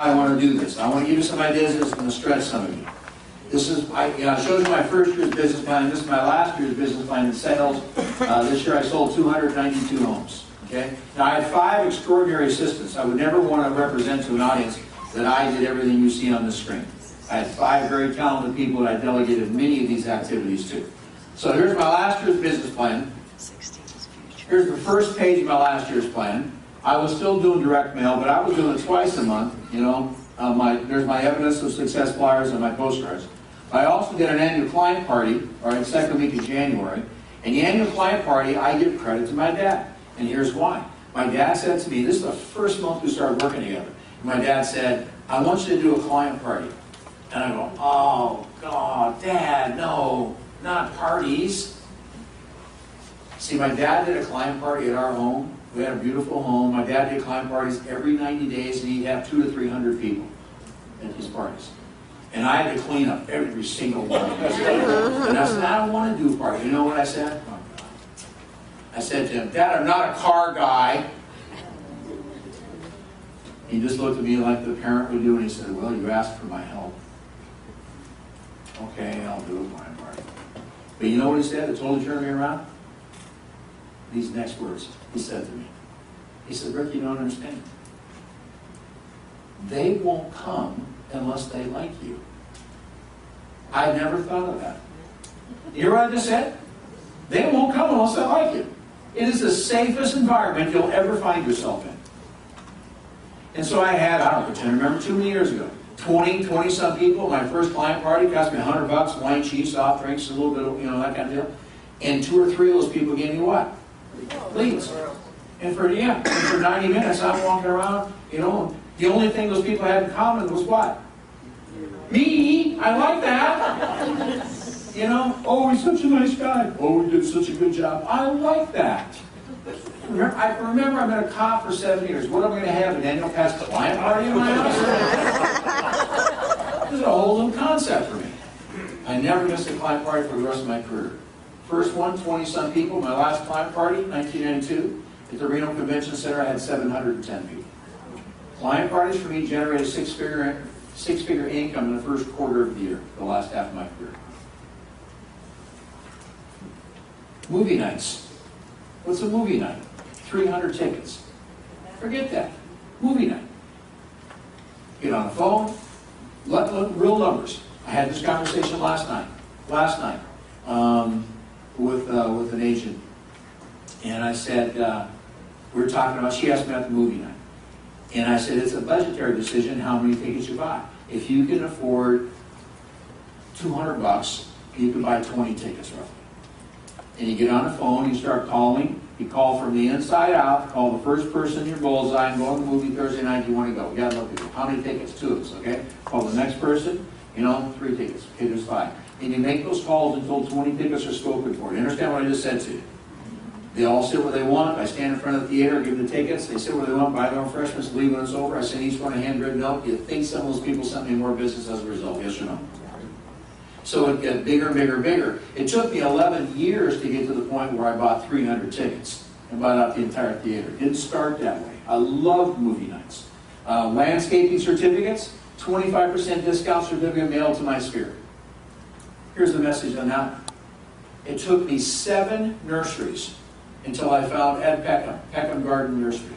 I want to do this. I want to give you some ideas that's going to stretch some of you. This is, I showed you my first year's business plan. This is my last year's business plan in sales. This year I sold 292 homes. Okay. Now I had 5 extraordinary assistants. I would never want to represent to an audience that I did everything you see on this screen. I had 5 very talented people that I delegated many of these activities to. So here's my last year's business plan. Here's the first page of my last year's plan. I was still doing direct mail, but I was doing it twice a month. You know, there's my evidence of success flyers and my postcards. I also did an annual client party, all right, second week of January. And the annual client party, I give credit to my dad. And here's why. My dad said to me, this is the first month we started working together. My dad said, I want you to do a client party. And I go, oh, God, Dad, no, not parties. See, my dad did a client party at our home. We had a beautiful home. My dad did client parties every 90 days, and he'd have 200 to 300 people at his parties. And I had to clean up every single one. And I said, I don't want to do a party. You know what I said? Oh, God. I said to him, Dad, I'm not a car guy. He just looked at me like the parent would do, and he said, well, you asked for my help. Okay, I'll do a client party. But you know what he said that totally turned me around? These next words he said to me. He said, Rick, you don't understand. They won't come unless they like you. I never thought of that. You hear what I just said? They won't come unless they like you. It is the safest environment you'll ever find yourself in. And so I had, I don't pretend to remember, too many years ago, 20 some people. My first client party cost me $100, wine, cheese, soft drinks, a little bit of, that kind of deal. And 2 or 3 of those people gave me what? Leads. And for 90 minutes I'm walking around, the only thing those people had in common was what? Me! I like that! Oh, he's such a nice guy. Oh, he did such a good job. I like that. I remember I'm at a cop for 7 years. What am I going to have? An annual pass client party in my house? This is a whole new concept for me. I never missed a client party for the rest of my career. First one, 20-some people. My last client party, 1992, at the Reno Convention Center, I had 710 people. Client parties for me generated six-figure income in the first quarter of the year, the last half of my career. Movie nights. What's a movie night? 300 tickets. Forget that. Movie night. Get on the phone. Look, real numbers. I had this conversation last night. With an agent. And I said, we were talking about, she asked me about the movie night. And I said, it's a budgetary decision how many tickets you buy. If you can afford $200, you can buy 20 tickets roughly. And you get on the phone, you start calling. You call from the inside out, call the first person in your bullseye, and go to the movie Thursday night, you want to go. You got to know people. How many tickets? 2 of us, okay? Call the next person, 3 tickets. Okay, there's 5. And you make those calls until 20 tickets are spoken for. You understand what I just said to you? They all sit where they want. I stand in front of the theater, give them the tickets. They sit where they want, buy their own refreshments, leave when it's over. I send each one a handwritten note. You think some of those people sent me more business as a result, yes or no? So it got bigger and bigger and bigger. It took me 11 years to get to the point where I bought 300 tickets and bought out the entire theater. It didn't start that way. I loved movie nights. Landscaping certificates, 25% discount certificate mailed to my sphere. Here's the message on that. It took me 7 nurseries until I found Ed Peckham Garden Nursery.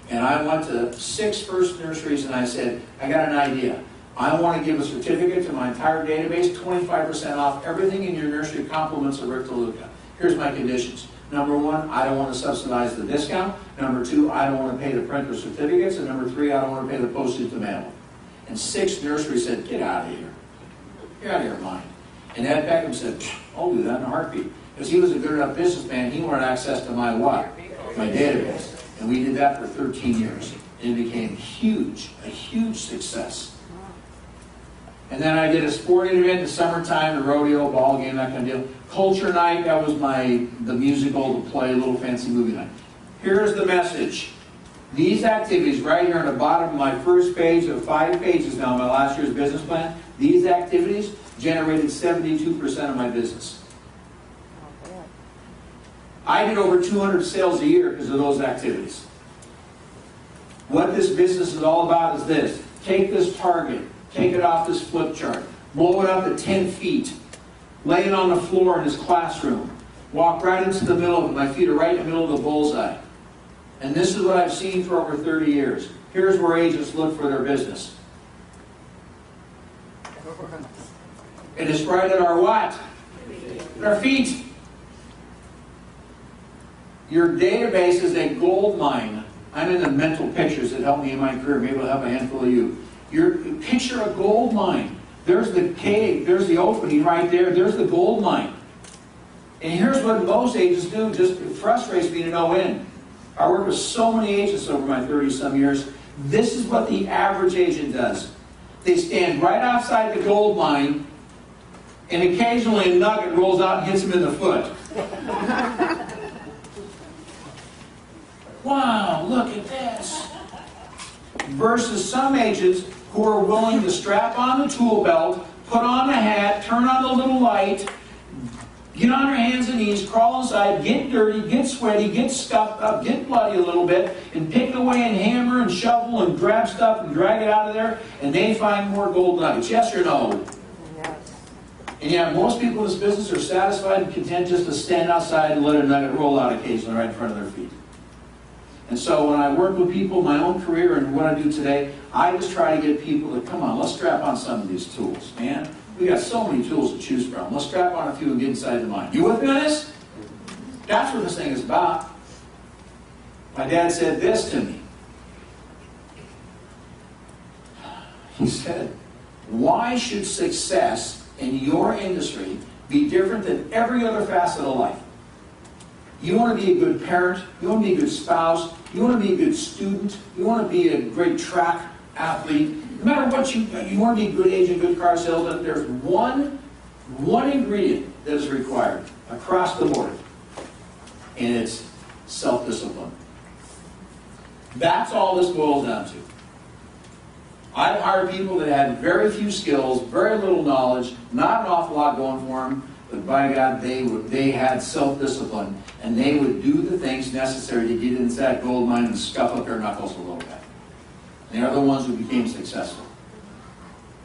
And I went to 6 first nurseries and I said, I got an idea. I want to give a certificate to my entire database, 25% off everything in your nursery, compliments of Rick Deluca. Here's my conditions. Number 1, I don't want to subsidize the discount. Number 2, I don't want to pay to print the certificates. And number 3, I don't want to pay the postage to mail them. And 6 nurseries said, get out of here. Get out of your mind. And Ed Peckham said, I'll do that in a heartbeat. Because he was a good enough businessman, he wanted access to my what? My database. And we did that for 13 years. And it became huge, a huge success. And then I did a sporting event in the summertime, the rodeo, ball game, that kind of deal. Culture night, that was the musical, the play, little fancy movie night. Here's the message. These activities right here on the bottom of my first page of 5 pages now, my last year's business plan, these activities generated 72% of my business. I did over 200 sales a year because of those activities. What this business is all about is this. take this target, take it off this flip chart, blow it up at 10 feet, lay it on the floor in his classroom, walk right into the middle of it, my feet are right in the middle of the bullseye. And this is what I've seen for over 30 years. Here's where agents look for their business. And it's right at our what? At our feet. Your database is a gold mine. I'm in the mental pictures that helped me in my career. Maybe it'll help a handful of you. Picture a gold mine. There's the cave. There's the opening right there. There's the gold mine. And here's what most agents do. Just it frustrates me to no end. I worked with so many agents over my 30-some years. This is what the average agent does. They stand right outside the gold mine, and occasionally a nugget rolls out and hits them in the foot. Wow, look at this. Versus some agents who are willing to strap on the tool belt, put on the hat, turn on the little light, get on their hands and knees, crawl inside, get dirty, get sweaty, get scuffed up, get bloody a little bit, and pick away and hammer and shovel and grab stuff and drag it out of there, and they find more gold nuggets. Yes or no? Yes. And yet most people in this business are satisfied and content just to stand outside and let a nugget roll out occasionally right in front of their feet. And so when I work with people, my own career and what I do today, I just try to get people to, come on, let's strap on some of these tools, man. We got so many tools to choose from. Let's strap on a few and get inside the mind. You with me on this? That's what this thing is about. My dad said this to me. He said, why should success in your industry be different than every other facet of life? You want to be a good parent, you want to be a good spouse, you want to be a good student, you want to be a great track athlete. No matter what you want to be a good agent, good car salesman, there's one ingredient that is required across the board, and it's self-discipline. That's all this boils down to. I've hired people that had very few skills, very little knowledge, not an awful lot going for them, but by God, they had self-discipline, and they would do the things necessary to get into that gold mine and scuff up their knuckles a little bit. They are the ones who became successful.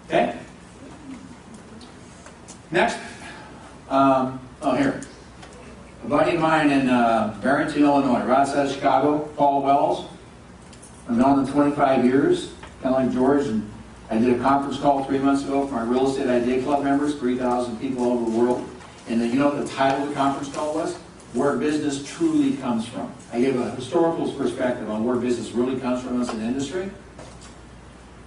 Okay? Next. Here. A buddy of mine in Barrington, Illinois, right outside of Chicago, Paul Wells. I've known him 25 years, kind of like George. And I did a conference call 3 months ago for my Real Estate Idea Club members, 3,000 people all over the world. And you know what the title of the conference call was? Where business truly comes from. I gave a historical perspective on where business really comes from as an industry.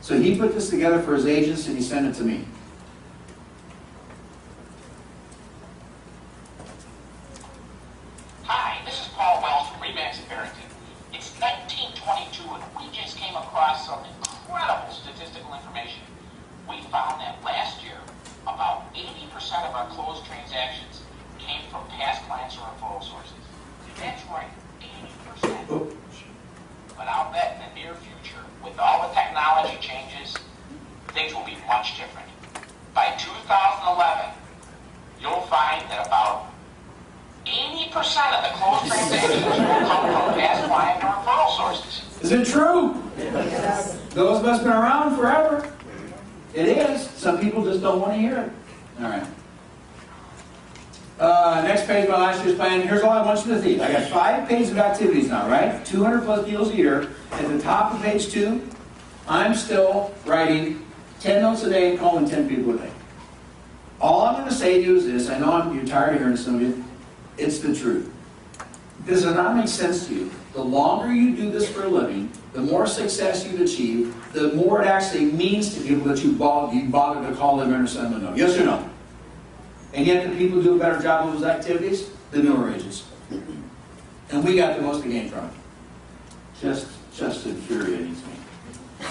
So he put this together for his agents and he sent it to me. Hi, this is Paul Wells from Remax in Barrington. It's 1922 and we just came across some incredible statistical information. We found that last year, about 80% of our closed transactions came from past clients or referral sources. That's right, 80%. Oh. But I'll bet in the near future, with all the technology changes, things will be much different. By 2011, you'll find that about 80% of the closed transactions will come from past client or referral sources. Is it true? Yes. Those of us been around forever. It is. Some people just don't want to hear it. All right. Next page, my last year's plan. Here's all I want you to see. I got 5 pages of activities now, right? 200 plus deals a year. At the top of page 2, I'm still writing 10 notes a day and calling 10 people a day. All I'm going to say to you is this. I know you're tired of hearing some of you. It's the truth. Does it not make sense to you? The longer you do this for a living, the more success you achieve, the more it actually means to people that you bother to call them and send them a note. Yes or no? And yet the people who do a better job of those activities, the newer agents. And we got the most to gain from it. Just infuriates me.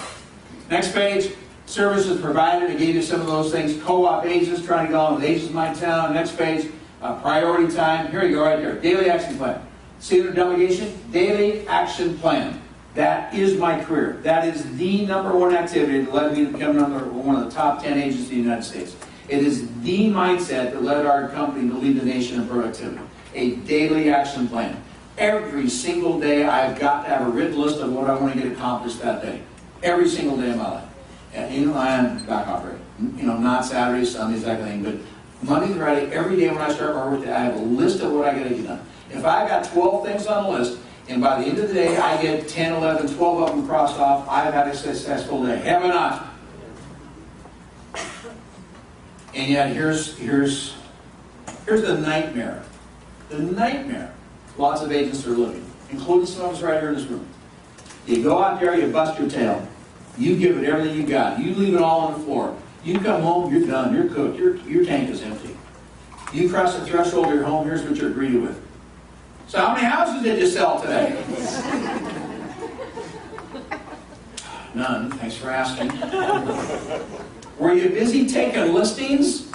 Next page, services provided. I gave you some of those things. Co-op agents, trying to go on with agents in my town. Next page, priority time. Here you go right there. Daily action plan. See under delegation? Daily action plan. That is my career. That is the #1 activity that led me to become one of the top 10 agents in the United States. It is the mindset that led our company to lead the nation in productivity. A daily action plan. Every single day I've got to have a written list of what I want to get accomplished that day. Every single day of my life. And I'm back operating. Not Saturdays, Sundays, that kind of thing, but Monday to Friday, every day when I start my work day, I have a list of what I got to get done. If I got 12 things on the list, and by the end of the day, I get 10, 11, 12 of them crossed off, I've had a successful day. Have I not? And yet, here's the nightmare. The nightmare lots of agents are living, including some of us right here in this room. You go out there, you bust your tail. You give it everything you got. You leave it all on the floor. You come home, you're done, you're cooked, your tank is empty. You cross the threshold of your home, here's what you're greeted with. So how many houses did you sell today? None, thanks for asking. Were you busy taking listings?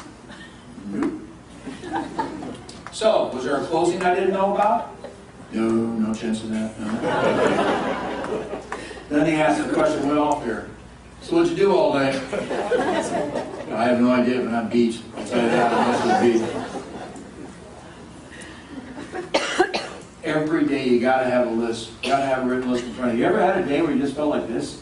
Nope. So, was there a closing I didn't know about? No chance of that, no. Then he asked the question, well, here. So what'd you do all day? I have no idea, but I'm beat. I'll tell you that, I must be. Every day you gotta have a list. You gotta have a written list in front of you. You ever had a day where you just felt like this?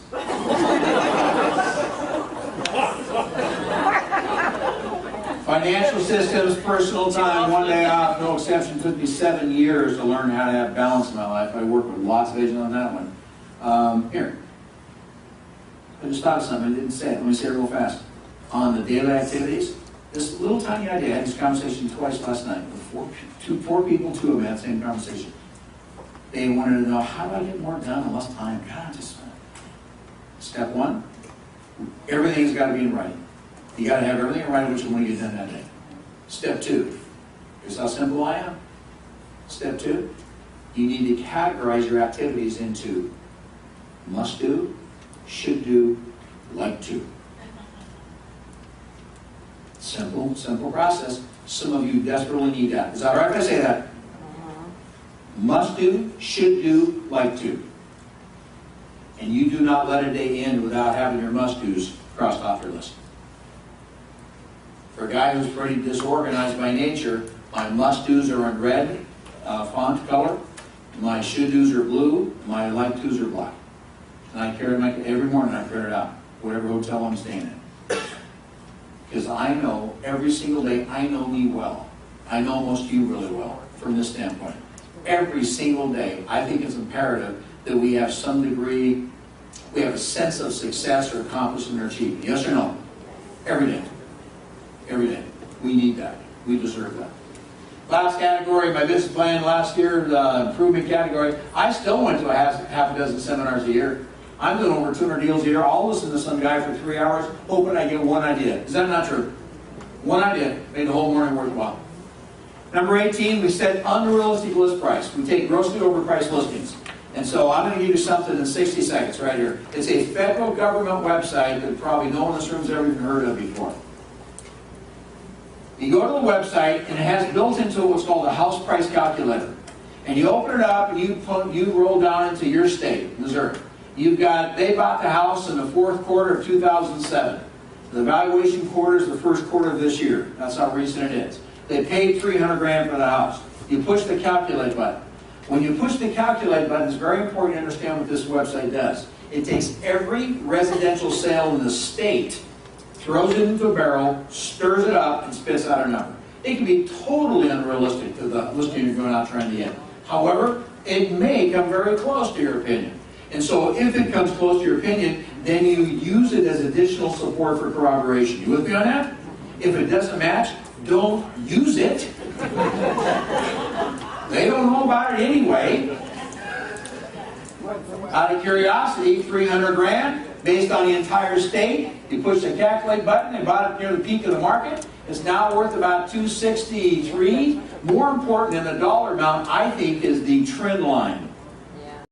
Financial systems, personal time, one day off, no exception. It took me 7 years to learn how to have balance in my life. I worked with lots of agents on that one. Here. I just thought of something, I didn't say it. Let me say it real fast. On the daily activities, this little tiny idea, I had this conversation twice last night with four people, two of them had the same conversation. They wanted to know, how do I get more done in less time? God, Step one, everything's got to be in writing. You got to have everything in writing what you want to get done that day. Step two, here's how simple I am. Step two, you need to categorize your activities into must do, should do, like to. Simple process. Some of you desperately need that. Is that right if I say that? Must do, should do, like to. And you do not let a day end without having your must do's crossed off your list. For a guy who's pretty disorganized by nature, my must do's are in red font color, my should do's are blue, my like to's are black. And I carry every morning I print it out, whatever hotel I'm staying in. Because I know every single day, I know me well. I know most of you really well from this standpoint. Every single day, I think it's imperative that we have some degree, we have a sense of success or accomplishment or achievement. Yes or no? Every day. Every day. We need that. We deserve that. Last category, my business plan last year, the improvement category. I still went to a half a dozen seminars a year. I'm doing over 200 deals a year. I'll listen to some guy for 3 hours, hoping I get one idea. Is that not true? One idea made the whole morning worthwhile. Number 18, we set unrealistic list price. We take grossly overpriced listings. And so I'm going to give you something in 60 seconds right here. It's a federal government website that probably no one in this room has ever even heard of before. You go to the website, and it has built into it what's called a house price calculator. And you open it up, and you roll down into your state, Missouri. You've got, they bought the house in the 4th quarter of 2007. The valuation quarter is the 1st quarter of this year. That's how recent it is. They paid $300 grand for the house. You push the calculate button. When you push the calculate button, it's very important to understand what this website does. It takes every residential sale in the state, throws it into a barrel, stirs it up, and spits out a number. It can be totally unrealistic to the listing you're going out trying to get. However, it may come very close to your opinion. And so if it comes close to your opinion, then you use it as additional support for corroboration. You with me on that? If it doesn't match, don't use it. They don't know about it anyway. Out of curiosity, 300 grand, based on the entire state. You push the calculate button, they bought it near the peak of the market. It's now worth about 263. More important than the dollar amount, I think, is the trend line.